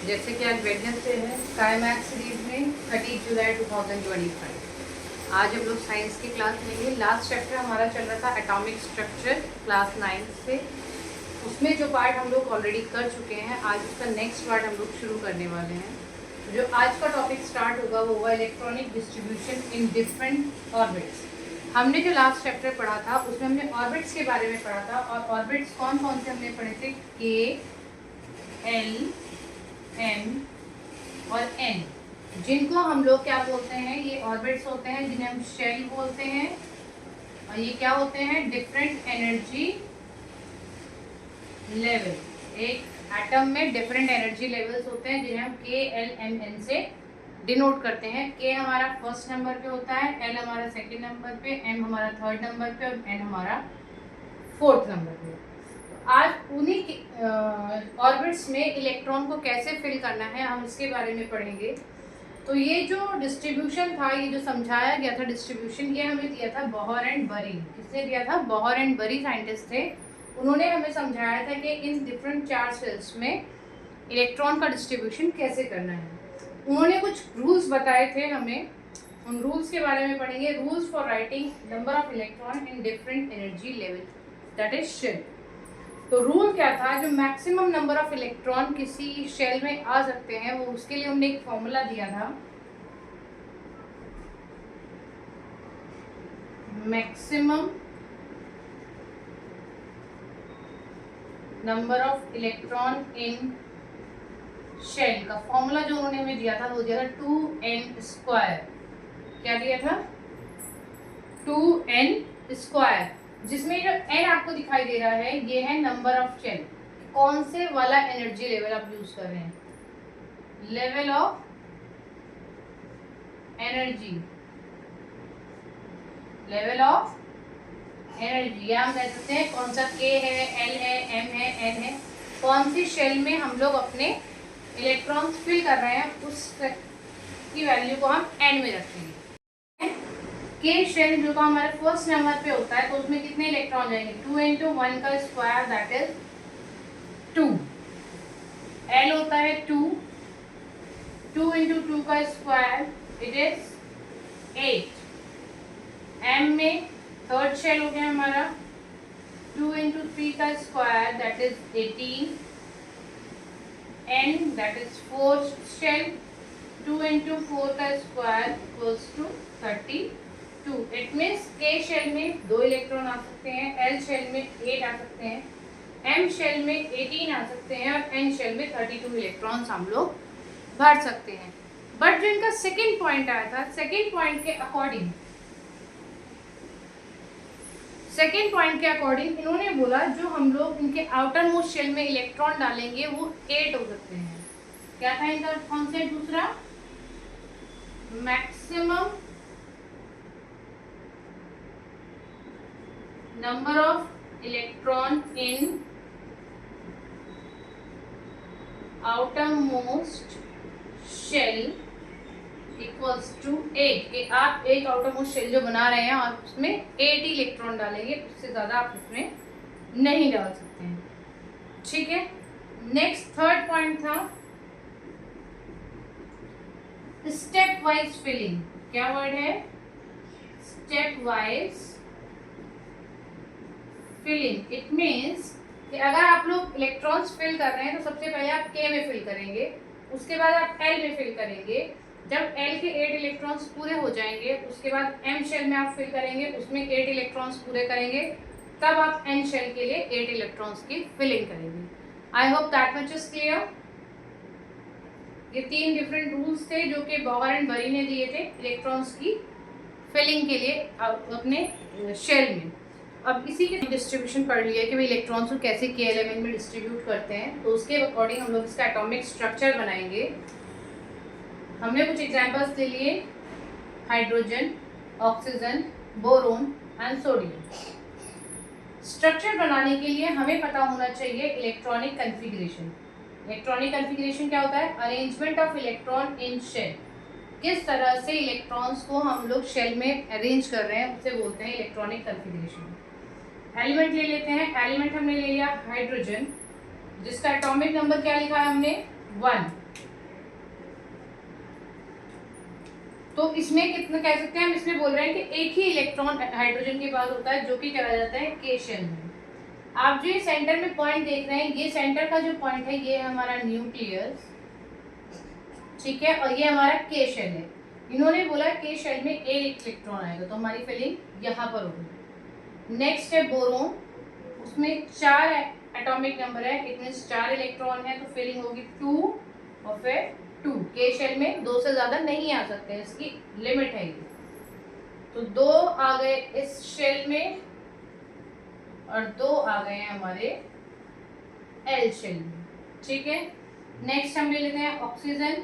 जैसे कि आज वेडनेसडे है, स्काई मैथ्स सीरीज में 30 जुलाई 2025 आज हम लोग साइंस की क्लास लेंगे। लास्ट चैप्टर हमारा चल रहा था एटॉमिक स्ट्रक्चर क्लास 9 से। उसमें जो पार्ट हम लोग ऑलरेडी कर चुके हैं, आज उसका नेक्स्ट पार्ट हम लोग शुरू करने वाले हैं। जो आज का टॉपिक स्टार्ट होगा वो होगा electronic distribution in different orbits. हमने जो लास्ट चैप्टर पढ़ा था उसमें हमने ऑर्बिट्स के बारे में पढ़ा था, और ऑर्बिट्स कौन कौन से हमने पढ़े थे, के, एल, एम और एन, जिनको हम लोग क्या बोलते हैं, ये ऑर्बिट्स होते हैं जिन्हें हम शेल बोलते हैं। और ये क्या होते हैं, डिफरेंट एनर्जी लेवल। एक एटम में डिफरेंट एनर्जी लेवल्स होते हैं जिन्हें हम के, एल, एम, एन से डिनोट करते हैं। के हमारा फर्स्ट नंबर पे होता है, एल हमारा सेकंड नंबर पे, एम हमारा थर्ड नंबर पे और एन हमारा फोर्थ नंबर पे। आज उन्हीं ऑर्बिट्स में इलेक्ट्रॉन को कैसे फिल करना है हम इसके बारे में पढ़ेंगे। तो ये जो डिस्ट्रीब्यूशन था, ये जो समझाया गया था डिस्ट्रीब्यूशन, ये हमें दिया था बोहर एंड बरी। किसने दिया था? बोहर एंड बरी साइंटिस्ट थे। उन्होंने हमें समझाया था कि इन डिफरेंट चार्ज शेल्स में इलेक्ट्रॉन का डिस्ट्रीब्यूशन कैसे करना है। उन्होंने कुछ रूल्स बताए थे हमें, उन रूल्स के बारे में पढ़ेंगे। Rules for writing number of electron in different energy level, that is shell. तो रूल क्या था, जो मैक्सिमम नंबर ऑफ इलेक्ट्रॉन किसी शेल में आ सकते हैं, वो उसके लिए हमने एक फॉर्मूला दिया था, maximum number of electron in shell का फॉर्मूला जो उन्होंने हमें दिया था वो दिया था 2n²। क्या दिया था? 2n², जिसमें जो n आपको दिखाई दे रहा है ये है नंबर ऑफ शेल। कौन से वाला एनर्जी लेवल आप यूज कर रहे हैं? Level of energy, level of energy. या हम कह सकते हैं कौन सा के है, एल है, एम है, एन है, कौन सी शेल में हम लोग अपने इलेक्ट्रॉन्स फिल कर रहे हैं, उस की वैल्यू को हम एन में रखेंगे। के शेल जो का हमारे फर्स्ट नंबर पे होता है, तो उसमें कितने इलेक्ट्रॉन जाएंगे? 2 × 1 का स्क्वायर, दैट इज 2। एल होता है 2, 2 × 2 का स्क्वायर, इट इज 8। एम में थर्ड शेल हो गया हमारा 2 × 3 का square, that is 18। N that is fourth shell, 2 × 4 का square equals to 32। It means K shell में 2 इलेक्ट्रॉन आ सकते हैं, एल शेल में 8 आ सकते हैं, एम शेल में 18 आ सकते हैं और एन शेल में 32 इलेक्ट्रॉन्स हम लोग भर सकते हैं। बट जो इनका सेकेंड पॉइंट आया था, सेकेंड पॉइंट के अकॉर्डिंग इन्होंने बोला जो हम लोग इनके आउटर मोस्ट शेल में इलेक्ट्रॉन डालेंगे वो 8 हो सकते हैं। क्या था इनका कॉन्सेप्ट दूसरा? Maximum number of electron in outer most shell equals to 8। कि आप एक आउटर मोस्ट शेल जो बना रहे हैं और उसमें 8 ही इलेक्ट्रॉन डालेंगे, उससे ज़्यादा आप उसमें नहीं डाल सकते हैं। ठीक है। नेक्स्ट थर्ड पॉइंट था स्टेप वाइज फिलिंग। क्या वर्ड है? Step wise filling. It means कि अगर आप लोग इलेक्ट्रॉन्स फिल कर रहे हैं तो सबसे पहले आप के में फिल करेंगे, उसके बाद आप एल में फिल करेंगे। जब एल के 8 इलेक्ट्रॉन्स पूरे हो जाएंगे उसके बाद एम शेल में आप फिल करेंगे, उसमें 8 इलेक्ट्रॉन्स पूरे करेंगे, तब आप एन शेल के लिए 8 इलेक्ट्रॉन्स की फिलिंग करेंगे। I hope that much is clear. ये 3 डिफरेंट रूल्स थे जो कि बोहर एंड बरी ने दिए थे इलेक्ट्रॉन्स की फिलिंग के लिए अपने शेल में। अब इसी के डिस्ट्रीब्यूशन पढ़ लिया कि भाई इलेक्ट्रॉन्स को कैसे के एलिमेंट में डिस्ट्रीब्यूट करते हैं, तो उसके अकॉर्डिंग हम लोग इसका एटॉमिक स्ट्रक्चर बनाएंगे। हमने कुछ एग्जांपल्स ले लिए, hydrogen, oxygen, boron and sodium. Structure बनाने के लिए हमें पता होना चाहिए इलेक्ट्रॉनिक कन्फिग्रेशन। इलेक्ट्रॉनिक कन्फिग्रेशन क्या होता है? Arrangement of electron in shell. किस तरह से इलेक्ट्रॉन्स को हम लोग शेल में अरेंज कर रहे हैं उसे बोलते हैं इलेक्ट्रॉनिक कन्फिग्रेशन। एलिमेंट ले लेते हैं। एलिमेंट हमने ले लिया हाइड्रोजन, जिसका एटॉमिक नंबर क्या लिखा है हमने? 1। तो इसमें कितना कह सकते हैं हम, इसमें बोल रहे हैं कि एक ही इलेक्ट्रॉन हाइड्रोजन के पास होता है जो कि कहा जाता है के शेल में। आप जो ये सेंटर में पॉइंट देख रहे हैं, ये सेंटर का जो पॉइंट है ये है हमारा न्यूक्लियस, ठीक है, और ये हमारा के शेल है। इन्होंने बोला के शेल में एक इलेक्ट्रॉन आएगा, तो हमारी फिलिंग यहाँ पर होगी। नेक्स्ट है बोरोन, उसमें 4 एटॉमिक नंबर है, इट मींस 4 इलेक्ट्रॉन है, तो फिलिंग होगी 2 और फिर 2। के शेल में 2 से ज्यादा नहीं आ सकते हैं, इसकी लिमिट है ये। तो 2 आ गए इस शेल में और 2 आ गए हैं हमारे एल शेल में, ठीक है। नेक्स्ट हम ले लेते हैं ऑक्सीजन,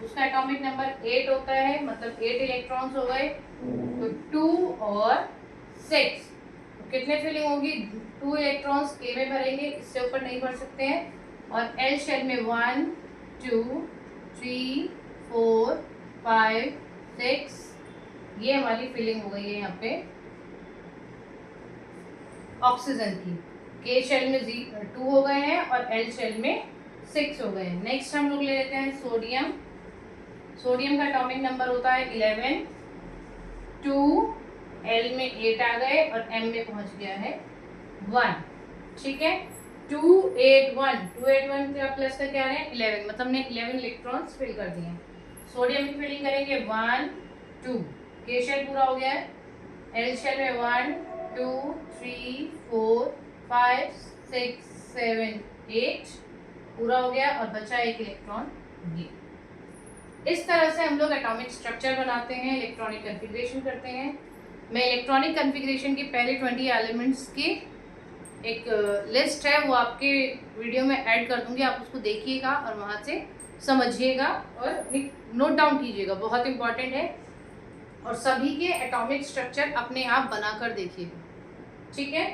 उसका एटॉमिक नंबर 8 होता है, मतलब 8 इलेक्ट्रॉन्स हो गए, तो 2 और 6, तो कितने फिलिंग होगी, 2 इलेक्ट्रॉन्स के में भरेंगे, इससे ऊपर नहीं भर सकते हैं। और एल शेल में 1 2 3 4 5 6, ये हमारी फिलिंग हो गई है यहाँ पे ऑक्सीजन की। के शेल में 2 हो गए हैं और एल शेल में 6 हो गए हैं। नेक्स्ट हम लोग ले लेते हैं सोडियम। सोडियम का एटॉमिक नंबर होता है 11, 2, एल में 8 आ गए और एम में पहुंच गया है 1, ठीक है। 281 का प्लस का क्या है 11, मतलब हमने 11 इलेक्ट्रॉन्स फिल कर दिए। सोडियम की फिलिंग करेंगे 1 2, के शेल पूरा हो गया है। एल शेल में 1 2 3 4 5 6 7 8 पूरा हो गया और बचा एक इलेक्ट्रॉन ये। इस तरह से हम लोग एटॉमिक स्ट्रक्चर बनाते हैं, इलेक्ट्रॉनिक कन्फिग्रेशन करते हैं। मैं इलेक्ट्रॉनिक कन्फिग्रेशन की पहले 20 एलिमेंट्स की एक लिस्ट है, वो आपके वीडियो में ऐड कर दूंगी, आप उसको देखिएगा और वहाँ से समझिएगा और नोट डाउन कीजिएगा, बहुत इंपॉर्टेंट है। और सभी के एटॉमिक स्ट्रक्चर अपने आप बनाकर देखिएगा, ठीक है।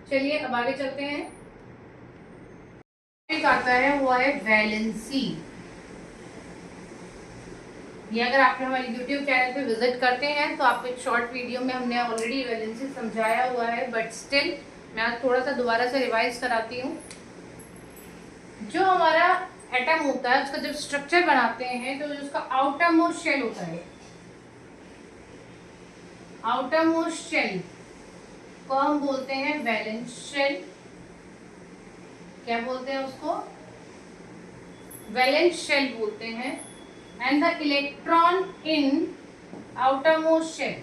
चलिए अब आगे चलते हैं। एक आता है वो है वैलेंसी। ये अगर आप हमारे YouTube चैनल पे विजिट करते हैं तो आपको एक शॉर्ट वीडियो में हमने ऑलरेडी वैलेंसी समझाया हुआ है, बट स्टिल मैं आज थोड़ा सा दोबारा से रिवाइज कराती हूँ। जो हमारा एटम होता है उसका जब स्ट्रक्चर बनाते हैं तो उसका आउटर मोस्ट शेल होता है, आउटर मोस्ट शेल को हम बोलते हैं वैलेंस शेल। क्या बोलते हैं उसको, वैलेंस शेल बोलते हैं। And the electron in outer most shell,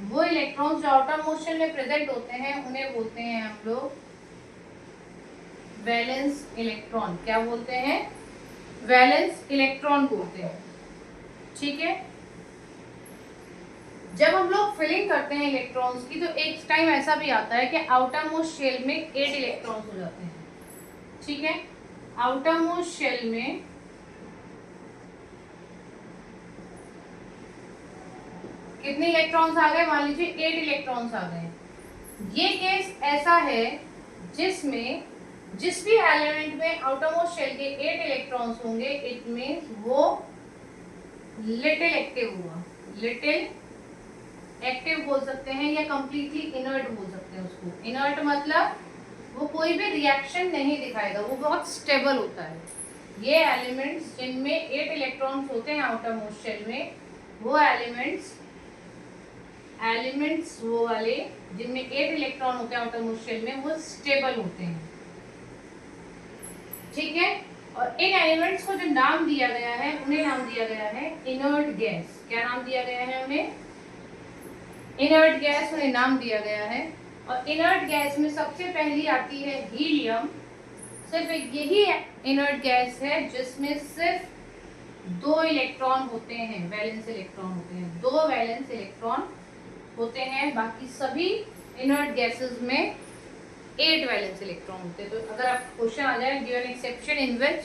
वो इलेक्ट्रॉन जो आउटर मोस्ट शेल में प्रेजेंट होते हैं उन्हें बोलते हैं हम लोग वैलेंस इलेक्ट्रॉन। क्या बोलते हैं, वैलेंस इलेक्ट्रॉन बोलते हैं, ठीक है। जब हम लोग फिलिंग करते हैं इलेक्ट्रॉन्स की तो एक टाइम ऐसा भी आता है कि आउटर मोस्ट शेल में 8 इलेक्ट्रॉन्स हो जाते हैं, ठीक है। आउटर मोस्ट शेल में कितने इलेक्ट्रॉन्स आ गए, मान लीजिए 8 इलेक्ट्रॉन्स आ गए। ये केस ऐसा है जिसमें जिस भी एलिमेंट में आउटर मोस्ट शेल के 8 इलेक्ट्रॉन्स होंगे, इट मींस वो लिटिल एक्टिव हुआ। लिटिल एक्टिव बोल सकते हैं या कंप्लीटली इनर्ट बोल सकते हैं उसको। इनर्ट मतलब वो कोई भी रिएक्शन नहीं दिखाएगा, वो बहुत स्टेबल होता है। ये एलिमेंट्स जिनमें 8 इलेक्ट्रॉन्स होते हैं आउटर मोस्ट शेल में, वो एलिमेंट्स वो वाले जिनमें 8 इलेक्ट्रॉन होते हैं आउटर मोस्ट शेल में, वो स्टेबल होते हैं, ठीक है। और इन एलिमेंट्स को जो नाम दिया गया है उन्हें नाम दिया गया है इनर्ट गैस। क्या नाम दिया गया है उन्हें, इनर्ट गैस उन्हें नाम दिया गया है। और इनर्ट गैस में सबसे पहली आती है हीलियम। सिर्फ यही इनर्ट गैस है जिसमें सिर्फ 2 इलेक्ट्रॉन होते हैं, वैलेंस इलेक्ट्रॉन होते हैं, 2 वैलेंस इलेक्ट्रॉन होते हैं। बाकी सभी इनर्ट गैसेस में 8 वैलेंस इलेक्ट्रॉन होते हैं। तो अगर आप क्वेश्चन आ जाए give an exception in which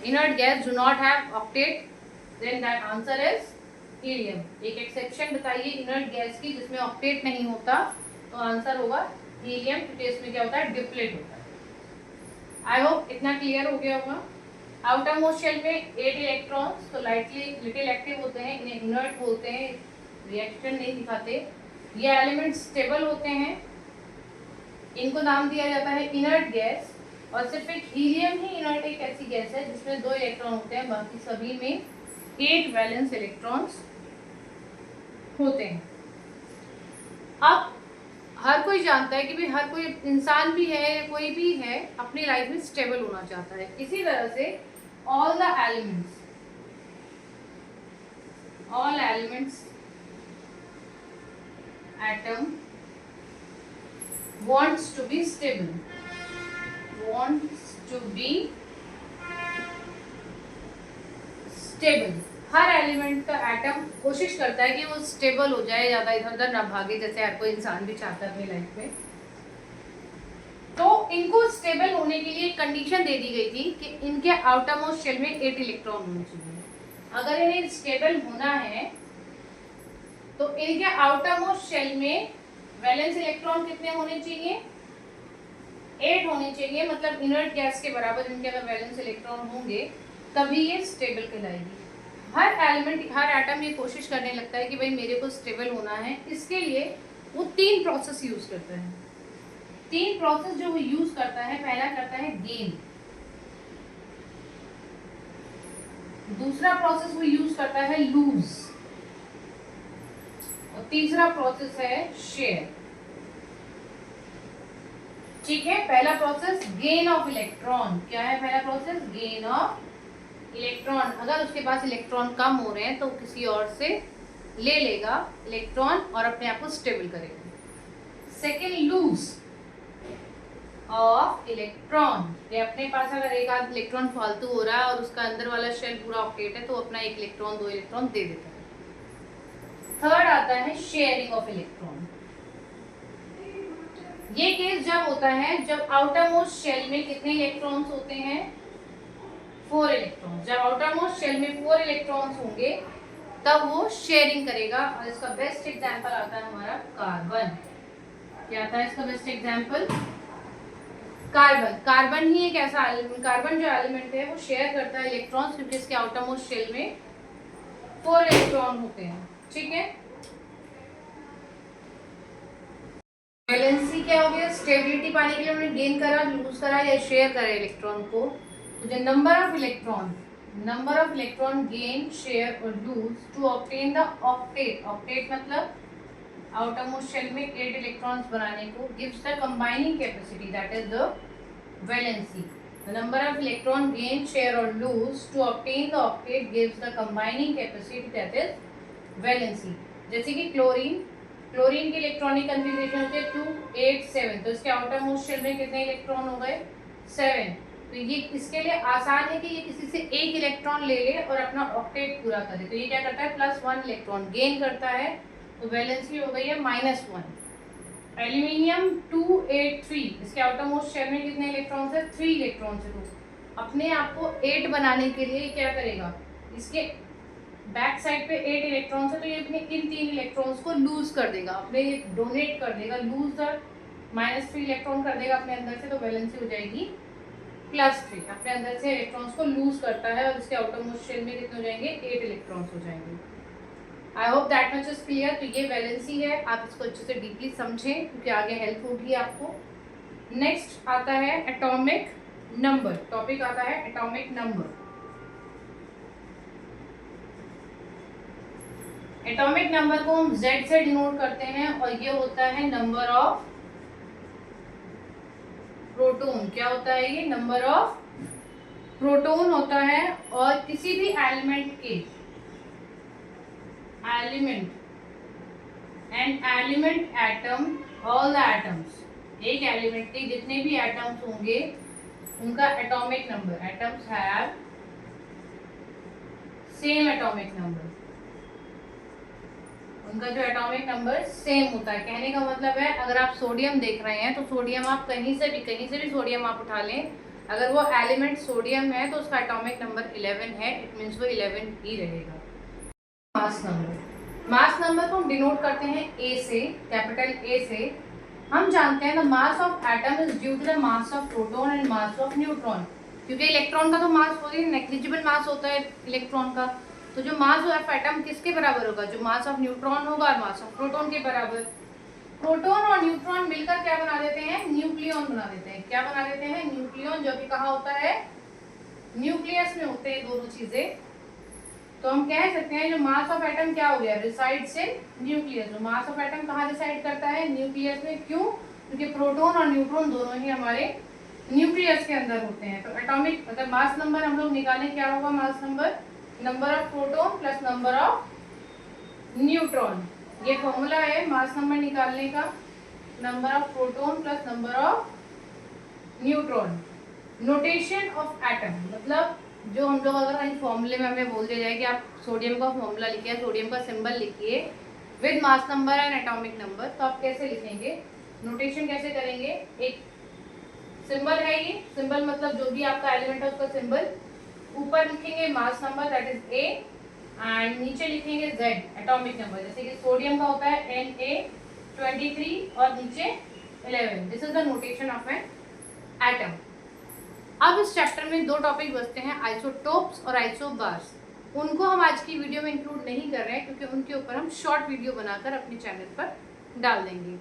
inert gas do not have octet, then that answer is helium. एक एक्सेप्शन बताइए इनर्ट गैस की जिसमें ऑक्टेट नहीं होता, तो आंसर होगा हीलियम, क्योंकि इसमें क्या होता है, डिप्लेट होता है। आई होप इतना क्लियर हो गया होगा। आउटर मोस्ट शेल में 8 इलेक्ट्रॉन्स तो लिटिल एक्टिव होते हैं, इन्हें इनर्ट बोलते हैं, रिएक्शन नहीं दिखाते। ये एलिमेंट स्टेबल होते हैं, इनको नाम दिया जाता है इनर्ट गैस। और सिर्फ एक हीलियम ही इनर्ट एक ऐसी गैस है जिसमें 2 इलेक्ट्रॉन होते हैं, बाकी सभी में 8 वैलेंस इलेक्ट्रॉन्स होते हैं। अब हर कोई जानता है कि भाई हर कोई इंसान भी है, कोई भी है, अपनी लाइफ में स्टेबल होना चाहता है। इसी तरह से all elements atom wants to be stable, her element का एटम कोशिश करता है कि वो स्टेबल हो जाए, ज्यादा इधर उधर ना भागे, जैसे हर कोई इंसान भी चाहता है अपनी लाइफ में। तो इनको स्टेबल होने के लिए एक कंडीशन दे दी गई थी कि इनके आउटर मोस्ट शेल में 8 इलेक्ट्रॉन होने चाहिए। अगर इन्हें स्टेबल होना है तो इनके आउटर मोस्ट शेल में वैलेंस इलेक्ट्रॉन कितने होने चाहिए? 8 होने चाहिए। मतलब इनर्ट गैस के बराबर इनके अगर वैलेंस इलेक्ट्रॉन होंगे तभी ये स्टेबल कहलाएगी। हर एलिमेंट, हर एटम ये कोशिश करने लगता है कि भाई मेरे को स्टेबल होना है। इसके लिए वो 3 प्रोसेस यूज करता है। 3 प्रोसेस जो वो यूज करता है, पहला करता है गेन, दूसरा प्रोसेस वो यूज करता है लूज, और तीसरा प्रोसेस है शेयर। ठीक है, पहला प्रोसेस गेन ऑफ इलेक्ट्रॉन। क्या है पहला प्रोसेस? Gain of electron. अगर उसके पास इलेक्ट्रॉन कम हो रहे हैं तो किसी और से ले लेगा इलेक्ट्रॉन और अपने आप को स्टेबल करेगा। Second, lose of electron. ये अपने पास अगर एक आध इलेक्ट्रॉन फालतू हो रहा है और उसका अंदर वाला शेल पूरा ऑक्टेट है तो अपना 1 इलेक्ट्रॉन 2 इलेक्ट्रॉन दे देता है। थर्ड आता है शेयरिंग ऑफ इलेक्ट्रॉन। ये केस जब होता है जब आउटर मोस्ट शेल में कितने इलेक्ट्रॉन्स होते हैं? 4 इलेक्ट्रॉन्स। जब आउटर मोस्ट शेल में 4 इलेक्ट्रॉन्स होंगे तब वो शेयरिंग करेगा। और इसका बेस्ट एग्जांपल आता है हमारा कार्बन। क्या आता है इसका बेस्ट एग्जांपल? कार्बन। कार्बन ही एक ऐसा एलिमेंट, कार्बन जो एलिमेंट है वो शेयर करता है इलेक्ट्रॉन्स क्योंकि इसके आउटर मोस्ट शेल में 4 इलेक्ट्रॉन होते हैं। ठीक है, वैलेंसी क्या हो गया? स्टेबिलिटी पाने के लिए हमने गेन करा, लूज करा या शेयर करा इलेक्ट्रॉन को। तो जो number of electron gain, share और lose to obtain the octet. Octet मतलब आउटर मोस्ट शेल में 8 इलेक्ट्रॉन्स बनाने को, gives the combining capacity, that is the valency. The number of electron gain, share or lose to obtain the octet gives the combining capacity, that is valency। जैसे कि chlorine की electronic configuration होती है 2 8 7। तो इसके outer most shell में कितने electron हो गए? 7। तो ये इसके लिए आसान है कि ये किसी से 1 इलेक्ट्रॉन ले ले और अपना ऑक्टेट पूरा करे। तो ये क्या करता है? +1 इलेक्ट्रॉन गेन करता है। तो वैलेंसी हो गई है -1। एल्यूमिनियम 283, इसके आउटर मोस्ट शेल में कितने इलेक्ट्रॉन्स है? 3 इलेक्ट्रॉन्स है। तो अपने आप को 8 बनाने के लिए क्या करेगा? इसके बैक साइड पे 8 इलेक्ट्रॉन्स है तो ये अपने इन 3 इलेक्ट्रॉन्स को लूज कर देगा, अपने डोनेट कर देगा, लूज और -3 इलेक्ट्रॉन कर देगा अपने अंदर से। तो वैलेंसी हो जाएगी +3। अपने अंदर से इलेक्ट्रॉन्स को लूज करता है और इसके आउटर मोस्ट शेल में कितने हो जाएंगे? 8 इलेक्ट्रॉन्स हो जाएंगे। I hope that much is clear. तो ये वैलेंसी है, आप इसको अच्छे से डीपली समझें क्योंकि आगे हेल्प होगी आपको। नेक्स्ट आता है एटॉमिक नंबर। टॉपिक आता है एटॉमिक नंबर। एटॉमिक नंबर को हम Z से डिनोट करते हैं और ये होता है नंबर ऑफ प्रोटॉन। क्या होता है ये? नंबर ऑफ प्रोटॉन होता है। और किसी भी एलिमेंट के element atom, all the atoms, एक एलिमेंट के जितने भी एटम्स होंगे उनका atomic number, atoms have same atomic number, उनका जो एटॉमिक नंबर सेम होता है। कहने का मतलब है अगर आप सोडियम देख रहे हैं तो सोडियम आप कहीं से भी सोडियम आप उठा लें, अगर वो एलिमेंट सोडियम है तो उसका एटॉमिक नंबर 11 है। इट मीन्स वो 11 ही रहेगा। मास नंबर को हम डिनोट करते हैं ए से, कैपिटल ए से। हम जानते हैं the mass of atom is due to the mass of proton and mass of neutron. क्योंकि इलेक्ट्रॉन का तो मास होता है नेग्लिजिबल मास होता है इलेक्ट्रॉन का, तो जो मास ऑफ एटम किसके बराबर होगा? जो मास ऑफ न्यूट्रॉन होगा और मास ऑफ प्रोटॉन के बराबर। प्रोटॉन और न्यूट्रॉन मिलकर क्या बना देते हैं? न्यूक्लियॉन बना देते हैं। क्या बना देते हैं? न्यूक्लियॉन, जो कि कहाँ होता है? न्यूक्लियस में होते हैं दोनों चीजें। तो हम कह सकते हैं जो मास ऑफ एटम क्या हो गया, रिसाइड्स इन न्यूक्लियस। जो मास ऑफ एटम कहाँ रिसाइड करता है, न्यूक्लियस में। क्यों? क्योंकि प्रोटॉन और न्यूट्रॉन दोनों ही हमारे न्यूक्लियस के अंदर होते हैं। तो एटॉमिक मतलब मास नंबर हम लोग निकालें, क्या होगा mass number, number of proton plus number of neutron. ये फॉर्मूला है मास नंबर निकालने का, number of proton plus number of neutron. Notation of atom मतलब जो हम लोग अगर कहीं फॉर्मूले में हमें बोल दिया जाए कि आप सोडियम का फॉर्मूला लिखिए, सोडियम का सिंबल लिखिए with mass number and atomic number, तो आप कैसे लिखेंगे, नोटेशन कैसे करेंगे। एक सिंबल है, ये सिंबल मतलब जो भी आपका एलिमेंट है उसका सिंबल, ऊपर लिखेंगे mass number that is A and नीचे लिखेंगे Z एटॉमिक नंबर। जैसे कि सोडियम का होता है Na23 और नीचे 11। This is the notation of an atom. अब इस चैप्टर में दो टॉपिक बचते हैं, आइसोटोप्स और आइसोबार्स। उनको हम आज की वीडियो में इंक्लूड नहीं कर रहे हैं क्योंकि उनके ऊपर हम शॉर्ट वीडियो बनाकर अपने चैनल पर डाल देंगे।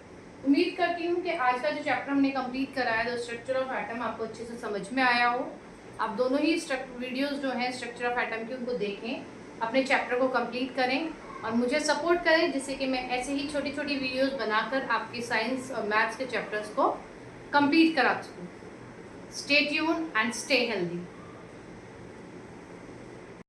उम्मीद करती हूँ कि आज का जो चैप्टर हमने कंप्लीट कराया द स्ट्रक्चर ऑफ एटम आपको अच्छे से समझ में आया हो। आप दोनों ही वीडियोस जो हैं स्ट्रक्चर ऑफ एटम की उनको देखें, अपने चैप्टर को कंप्लीट करें और मुझे सपोर्ट करें जिससे कि मैं ऐसे ही छोटी छोटी वीडियोस बनाकर आपके साइंस और मैथ्स के चैप्टर्स को कंप्लीट करा सकूँ। Stay tuned and stay healthy.